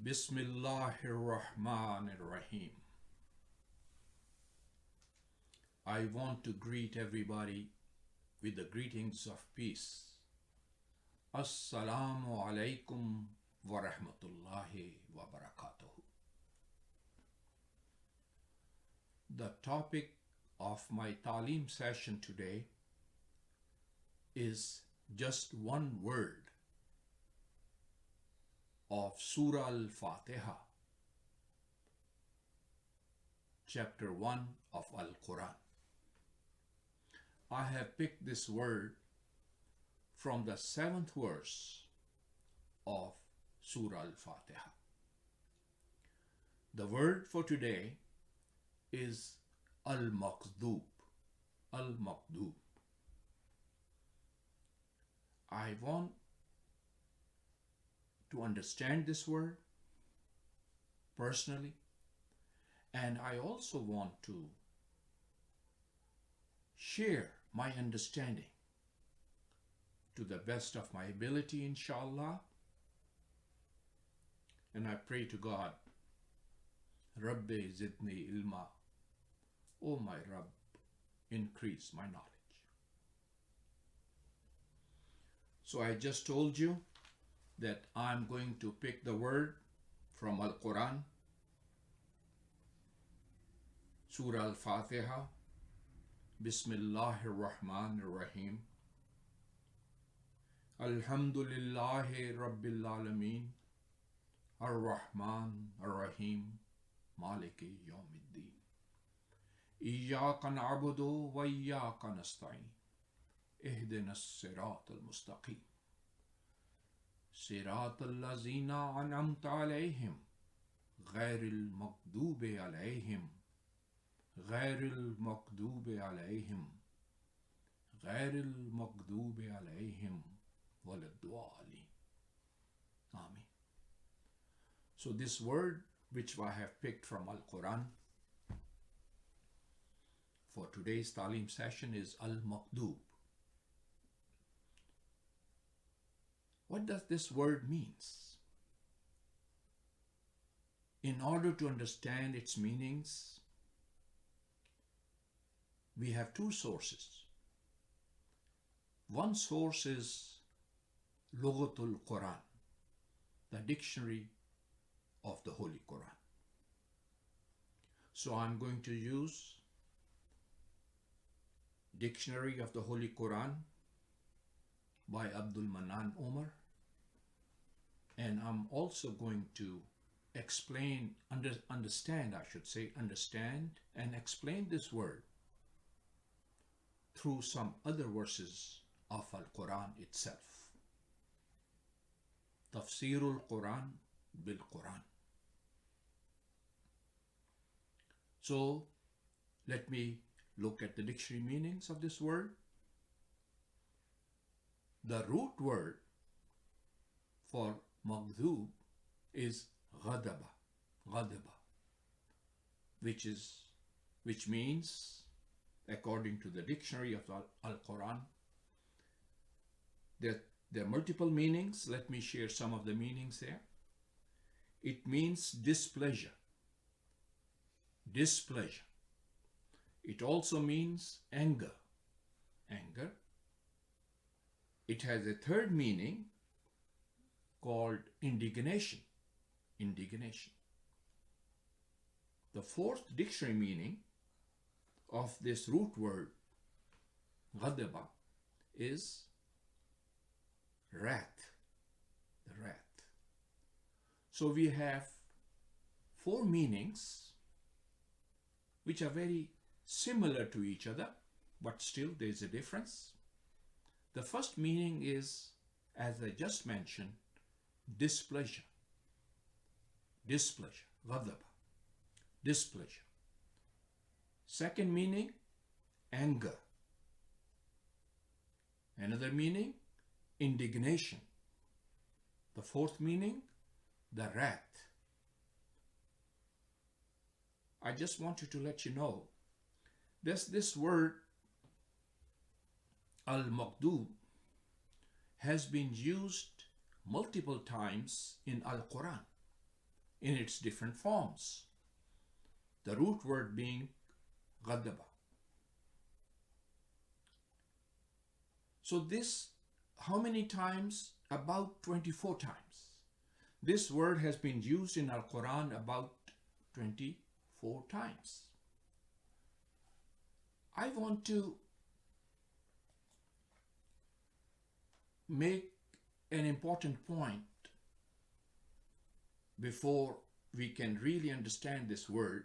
Bismillahir Rahmanir Rahim. I want to greet everybody with the greetings of peace. Assalamu alaikum wa rahmatullahi wa barakatuh. The topic of my Talim session today is just one word of Surah al-Fatihah, chapter 1 of Al-Quran. I have picked this word from the 7th verse of Surah al-Fatihah. The word for today is al-Maghdzub. Al-Maghdzub. I want to understand this word personally, and I also want to share my understanding to the best of my ability, inshallah. And I pray to God, Rabbi zidni ilma, O my Rabb, increase my knowledge. So I just told you that I'm going to pick the word from Al-Quran, Surah Al-Fatihah, Bismillahir Rahmanir Rahim. Alhamdulillahi Rabbil Alameen, Ar-Rahman Ar-Rahim, Maliki Yawmiddin. Iyyaka na'budu wa iyyaka nasta'in. Ihdinas siratal mustaqim. صراط الذين أنعمت عليهم غير المغضوب عليهم غير المغضوب عليهم غير المغضوب عليهم ولا الضالين. Amen. So this word which I have picked from Al-Quran for today's Talim session is al-Maghdzub. What does this word means? In order to understand its meanings, we have two sources. One source is Lughatul Quran, the dictionary of the Holy Quran. So I'm going to use Dictionary of the Holy Quran by Abdul Manan Umar, and I'm also going to understand and explain this word through some other verses of Al-Quran itself. Tafsirul Quran bil Quran. So let me look at the dictionary meanings of this word. The root word for Maghdzub is ghadaba, which means, according to the dictionary of Al-Quran, there are multiple meanings. Let me share some of the meanings there. It means displeasure. It also means anger. It has a third meaning called indignation. The fourth dictionary meaning of this root word, ghadaba, is wrath, the wrath. So we have four meanings which are very similar to each other, but still there is a difference. The first meaning is, as I just mentioned, displeasure, ghadaba, displeasure. Second meaning, anger. Another meaning, indignation. The fourth meaning, the wrath. I just wanted to let you know this word al-Maghdzub has been used multiple times in Al-Quran. in its different forms. The root word being غضب. So this, how many times? About 24 times. This word has been used in Al-Quran about 24 times. I want to make an important point before we can really understand this word,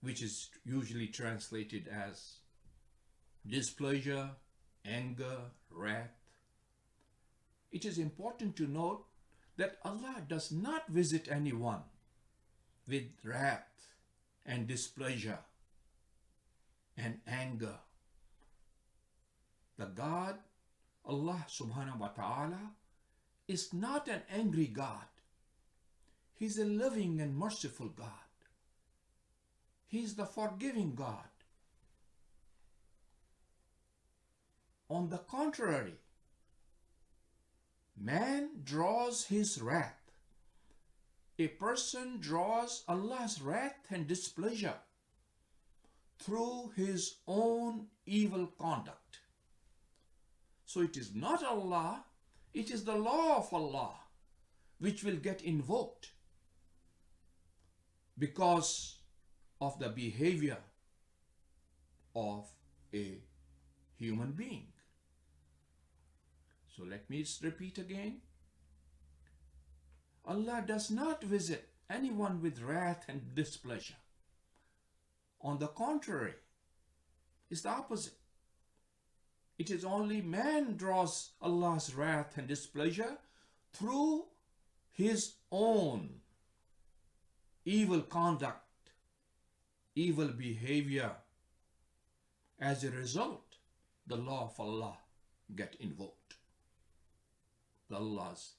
which is usually translated as displeasure, anger, wrath. It is important to note that Allah does not visit anyone with wrath and displeasure and anger. The God, Allah subhanahu wa ta'ala, is not an angry God. He's a loving and merciful God. He's the forgiving God. On the contrary, man draws his wrath. A person draws Allah's wrath and displeasure through his own evil conduct. So it is not Allah, it is the law of Allah which will get invoked because of the behavior of a human being. So let me repeat again. Allah does not visit anyone with wrath and displeasure. On the contrary, it's the opposite. It is only man draws Allah's wrath and displeasure through his own evil conduct, evil behavior. As a result, the law of Allah get invoked. Allah's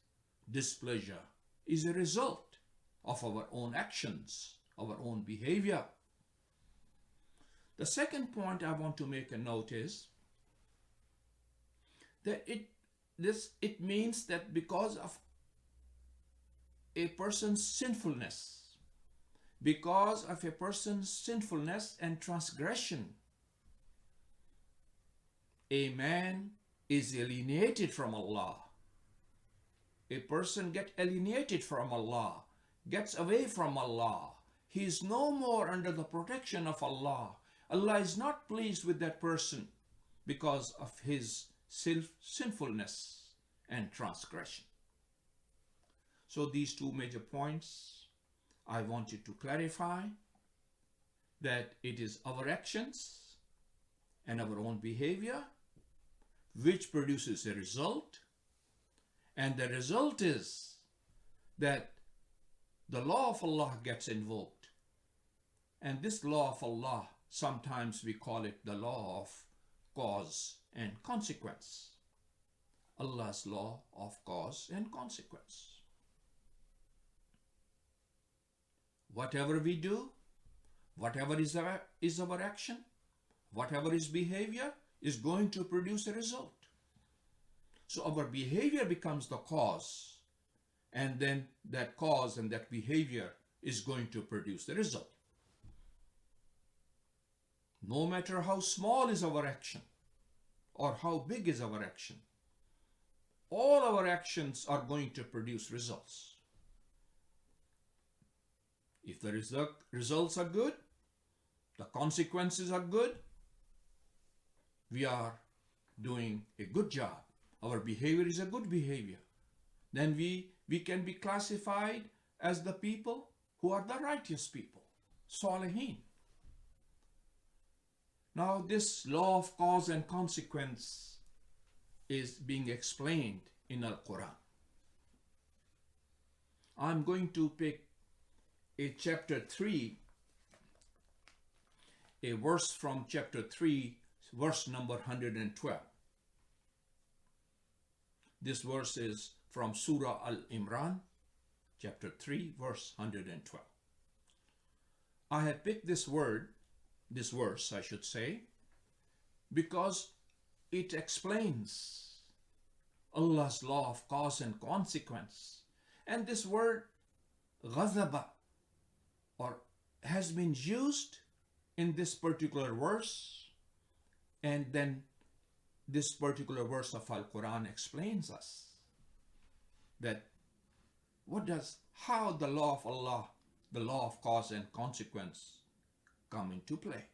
displeasure is a result of our own actions, our own behavior. The second point I want to make a note is that it means that because of a person's sinfulness, and transgression, a man is alienated from Allah. A person gets alienated from Allah, gets away from Allah. He is no more under the protection of Allah. Allah is not pleased with that person because of his sinfulness and transgression. So these two major points I wanted to clarify, that it is our actions and our own behavior which produces a result. And the result is that the law of Allah gets invoked. And this law of Allah, sometimes we call it the law of cause and consequence. Allah's law of cause and consequence. Whatever we do, whatever is our action, whatever is behavior, is going to produce a result. So our behavior becomes the cause, and then that cause and that behavior is going to produce the result. No matter how small is our action or how big is our action, all our actions are going to produce results. If the results are good, the consequences are good, we are doing a good job. Our behavior is a good behavior. Then we can be classified as the people who are the righteous people, Salihin. Now this law of cause and consequence is being explained in Al-Quran. I'm going to pick a chapter 3, a verse from chapter 3, verse number 112. This verse is from Surah Al-Imran, chapter 3, verse 112. I have picked this verse, I should say, because it explains Allah's law of cause and consequence, And this word ghazaba or has been used in this particular verse, and then this particular verse of Al-Quran explains us that how the law of Allah, the law of cause and consequence, come into play.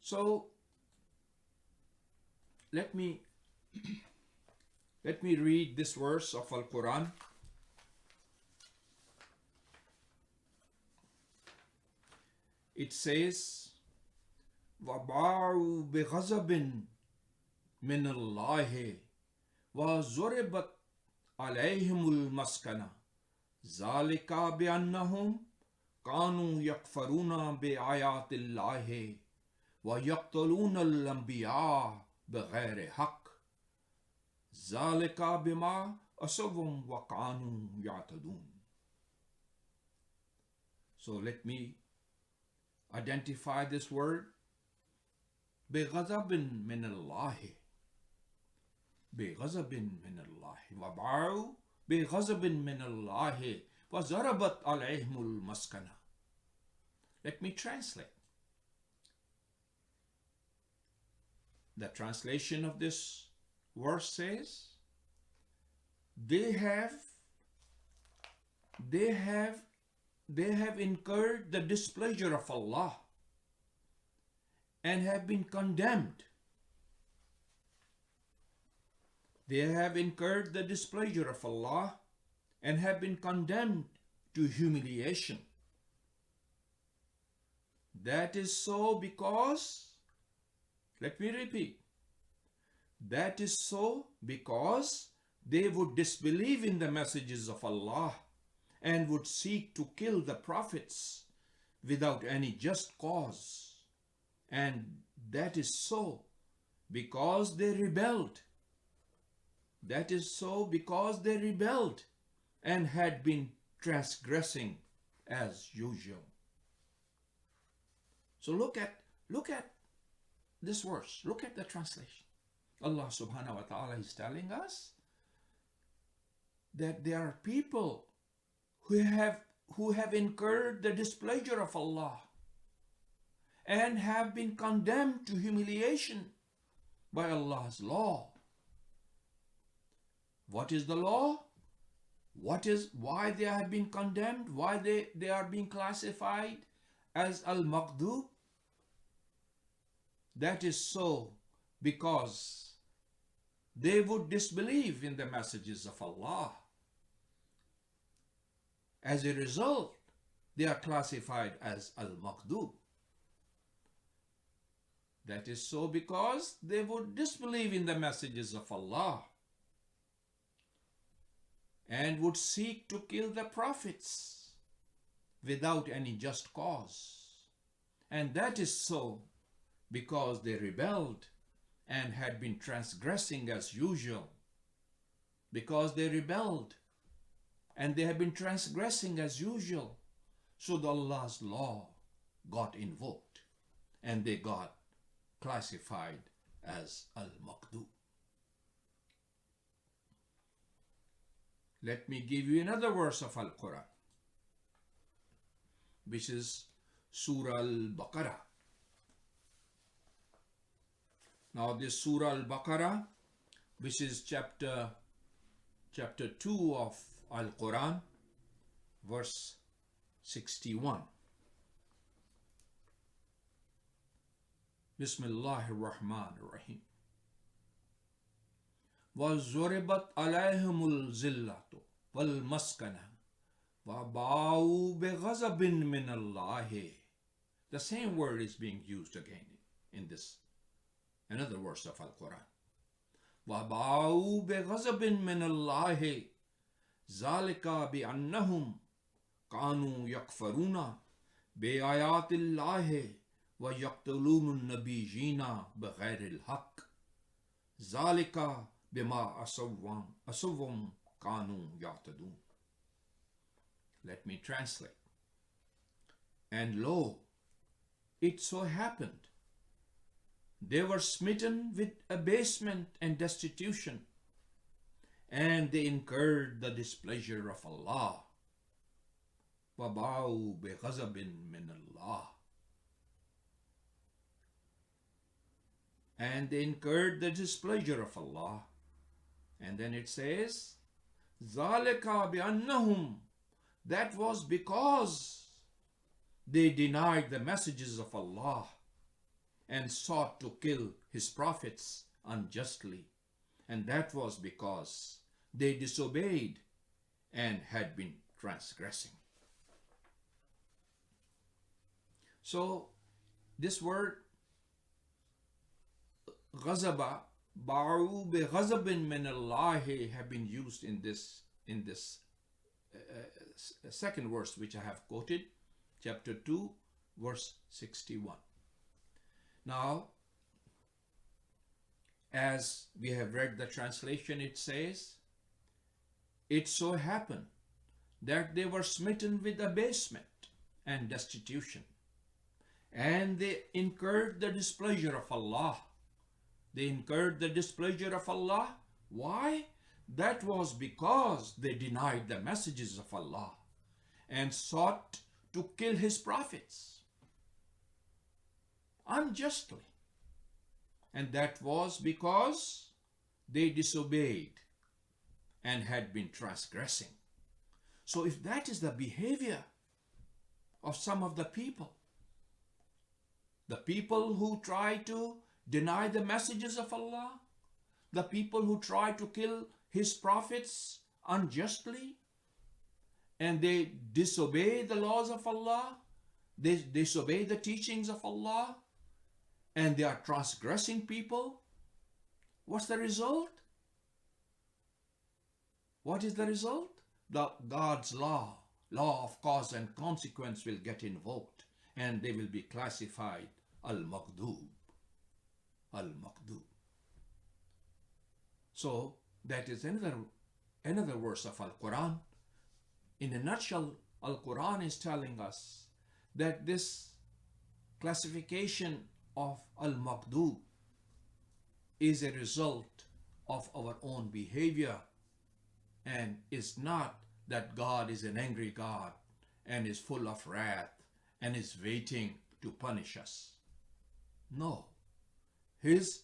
So let me read this verse of Al-Quran. It says, وَبَاعُوا بِغَضَبٍ مِّنَ اللَّهِ وَضُرِبَتْ عَلَيْهِمُ الْمَسْكَنَةُ ذَلِكَ بِأَنَّهُمْ كَانُوا يَكْفُرُونَ بِآيَاتِ اللَّهِ وَيَقْتُلُونَ الْأَنْبِيَاءَ بِغَيْرِ حَقٍّ ذَلِكَ بِمَا عَصَوْا وَكَانُوا يَعْتَدُونَ. So let me identify this word. بِغَضَبٍ مِّنَ اللَّهِ, بِغَضَبٍ مِّنَ اللَّهِ, وَبَاعُوا بِغَضَبٍ مِّنَ اللَّهِ وَضَرَبَتْ عَلَيْهِمُ الْمَسْكَنَةُ. Let me translate. The translation of this verse says, they have incurred the displeasure of Allah and have been condemned. They have incurred the displeasure of Allah and have been condemned to humiliation. That is so because, let me repeat, that is so because they would disbelieve in the messages of Allah and would seek to kill the prophets without any just cause. And that is so because they rebelled. That is so because they rebelled and had been transgressing as usual. So look at this verse. Look at the translation. Allah subhanahu wa ta'ala is telling us that there are people who have incurred the displeasure of Allah and have been condemned to humiliation by Allah's law. What is the law? Why they have been condemned? Why they are being classified as al-Maghdzub? That is so because they would disbelieve in the messages of Allah. As a result, they are classified as al-Maghdzub. That is so because they would disbelieve in the messages of Allah and would seek to kill the prophets without any just cause. And that is so because they rebelled and had been transgressing as usual. Because they rebelled and they have been transgressing as usual, so the Allah's law got invoked and they got classified as al-Maghdzub. Let me give you another verse of Al-Quran, which is Surah al-Baqarah. Now this Surah al-Baqarah, which is chapter 2 of Al-Quran, verse 61. Bismillahir Rahmanir Rahim. وَضُرِبَتْ عَلَيْهِمُ الْذِلَّةُ وَالْمَسْكَنَةُ وَبَاءُوا بِغَضَبٍ مِّنَ اللَّهِ. The same word is being used again in this another verse of Al-Quran. وَبَاءُوا بِغَضَبٍ مِّنَ اللَّهِ ذَلِكَ بِأَنَّهُمْ كَانُوا يَكْفُرُونَ بِآيَاتِ اللَّهِ وَيَقْتُلُونَ النَّبِيِّينَ بِغَيْرِ الْحَقِّ ذَلِكَ بِمَا عَصَوْا كَانُوا يَعْتَدُونَ. Let me translate. And lo, it so happened, they were smitten with abasement and destitution, and they incurred the displeasure of Allah. وَبَاءُوا بِغَضَبٍ مِّنَ اللَّهِ, and they incurred the displeasure of Allah. And then it says, ذَلِكَ بِأَنَّهُمْ, that was because they denied the messages of Allah and sought to kill His prophets unjustly. And that was because they disobeyed and had been transgressing. So this word ghazaba, ba'u bi ghazabin min Allah, have been used in this second verse which I have quoted, chapter 2, verse 61. Now, as we have read the translation, it says, it so happened that they were smitten with abasement and destitution, and they incurred the displeasure of Allah. They incurred the displeasure of Allah. Why? That was because they denied the messages of Allah and sought to kill His prophets unjustly. And that was because they disobeyed and had been transgressing. So if that is the behavior of some of the people who try to deny the messages of Allah, the people who try to kill His prophets unjustly, and they disobey the laws of Allah, they disobey the teachings of Allah, and they are transgressing people, what's the result? What is the result? God's law of cause and consequence will get invoked, and they will be classified al-Maghdzub. Al-Maghdzub. So that is another verse of Al-Quran. In a nutshell, Al-Quran is telling us that this classification of al-Maghdzub is a result of our own behavior, and is not that God is an angry God and is full of wrath and is waiting to punish us. No. His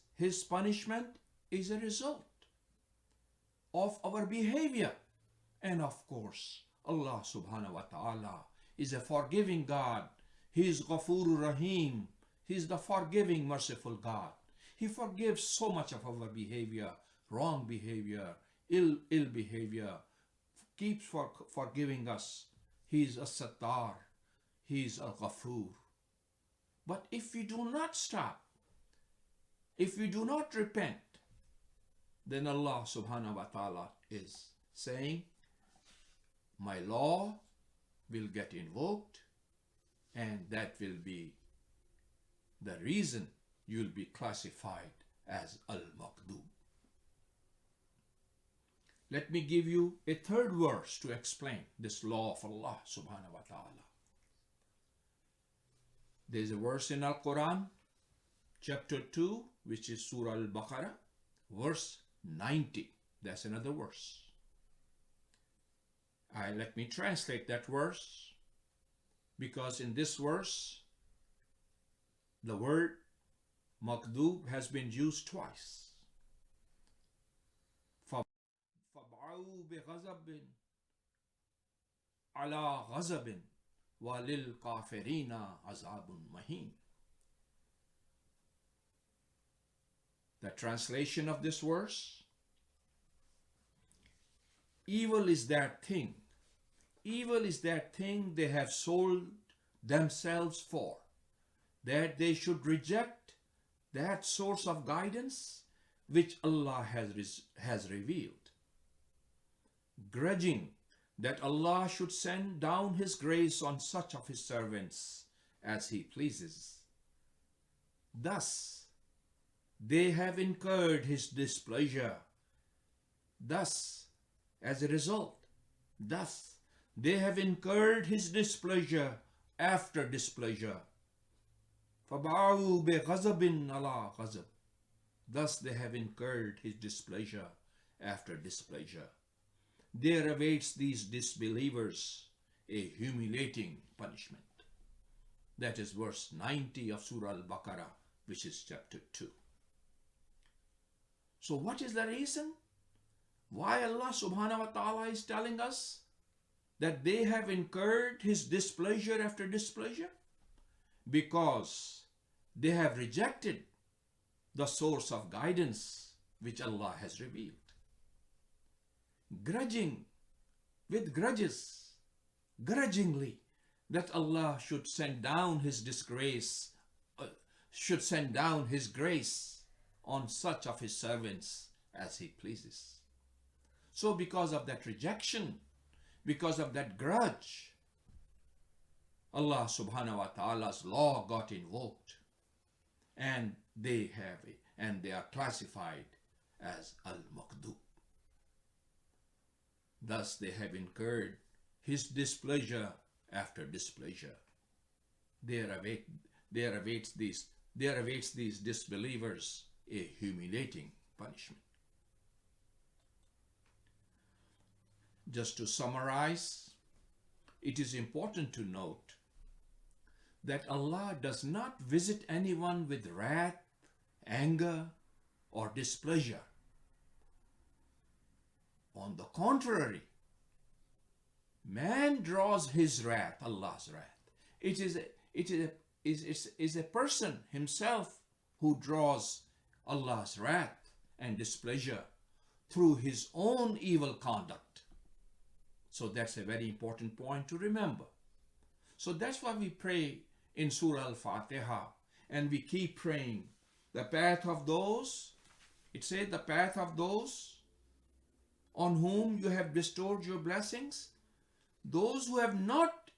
punishment is a result of our behavior. And of course, Allah subhanahu wa ta'ala is a forgiving God. He is Ghafurur Rahim. He is the forgiving, merciful God. He forgives so much of our behavior, wrong behavior, ill behavior, keeps forgiving us. He is As-Sattar. He is Al-Ghafur. But if we do not stop, if we do not repent, then Allah subhanahu wa ta'ala is saying, my law will get invoked, and that will be the reason you'll be classified as al-Maghdzub. Let me give you a third verse to explain this law of Allah subhanahu wa ta'ala. There's a verse in Al-Quran, chapter 2, which is Surah Al-Baqarah, verse 90. That's another verse. Let me translate that verse, because in this verse, the word Maghdzub has been used twice. فَبَعُوا بِغَضَبٍ عَلَى غَضَبٍ وَلِلْكَافِرِينَ عَذَابٌ مَهِينٌ. The translation of this verse: evil is that thing. Evil is that thing they have sold themselves for, that they should reject that source of guidance which Allah has revealed, grudging that Allah should send down His grace on such of His servants as He pleases. Thus, they have incurred His displeasure. Thus, as a result, they have incurred His displeasure after displeasure. فَبَعُوا بِغَضَبٍ عَلَى غَضَبٍ. Thus they have incurred His displeasure after displeasure. There awaits these disbelievers a humiliating punishment. That is verse 90 of Surah al-Baqarah, which is chapter 2. So what is the reason why Allah subhanahu wa ta'ala is telling us that they have incurred His displeasure after displeasure? Because they have rejected the source of guidance which Allah has revealed. Grudging, with grudges, grudgingly, that Allah should send down His disgrace, should send down His grace on such of His servants as He pleases. So because of that rejection, because of that grudge, Allah subhanahu wa ta'ala's law got invoked, and they are classified as al-Maghdzub. Thus they have incurred His displeasure after displeasure. There awaits these disbelievers a humiliating punishment. Just to summarize, it is important to note that Allah does not visit anyone with wrath, anger, or displeasure. On the contrary, man draws his wrath, Allah's wrath. It is a person himself who draws Allah's wrath and displeasure through his own evil conduct. So that's a very important point to remember. So that's why we pray in Surah al-Fatihah, and we keep praying the path of those, it says the path of those on whom you have bestowed your blessings, those who have not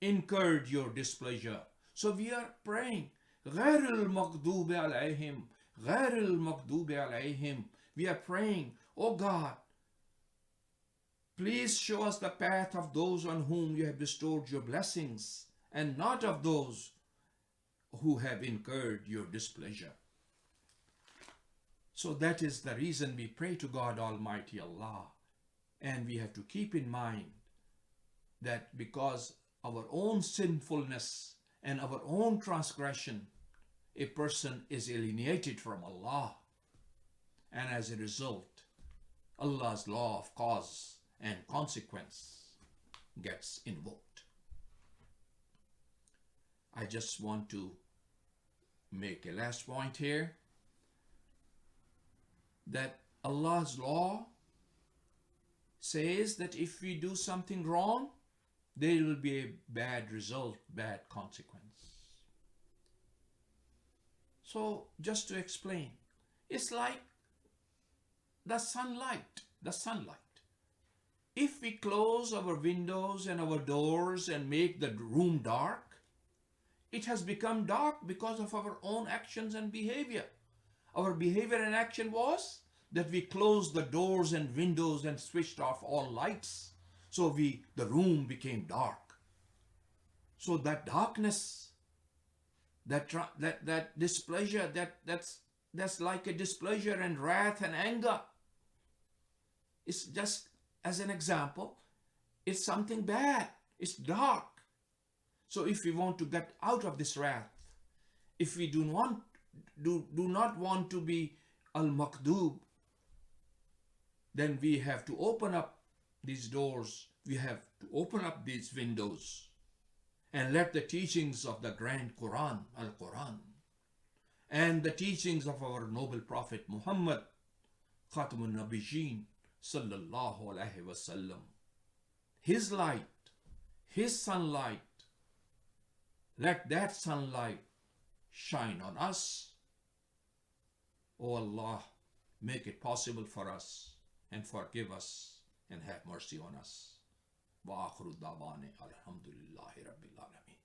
incurred your displeasure. So we are praying, غَيْرِ الْمَغْضُوبِ عَلَيْهِمْ غَيْرِ الْمَغْضُوبِ عَلَيْهِمْ. We are praying, oh God, please show us the path of those on whom you have bestowed your blessings, and not of those who have incurred your displeasure. So that is the reason we pray to God Almighty Allah. And we have to keep in mind that because our own sinfulness and our own transgression, a person is alienated from Allah. And as a result, Allah's law of cause and consequence gets invoked. I just want to make a last point here, that Allah's law says that if we do something wrong, there will be a bad result, bad consequence. So just to explain, it's like the sunlight. If we close our windows and our doors and make the room dark, it has become dark because of our own actions and behavior. Our behavior and action was that we closed the doors and windows and switched off all lights. So the room became dark. So that darkness, that displeasure, that's like a displeasure and wrath and anger. It's just as an example, it's something bad. It's dark. So if we want to get out of this wrath, if we do not want to be al-Maghdzub, then we have to open up these doors, we have to open up these windows, and let the teachings of the grand Quran, al-Quran, and the teachings of our noble Prophet Muhammad, Khatamun Nabiyyin, sallallahu alaihi wasallam, his light, his sunlight, let that sunlight shine on us. O Allah, make it possible for us and forgive us and have mercy on us. Wa akhiru da'wana alhamdulillahi rabbil alamin.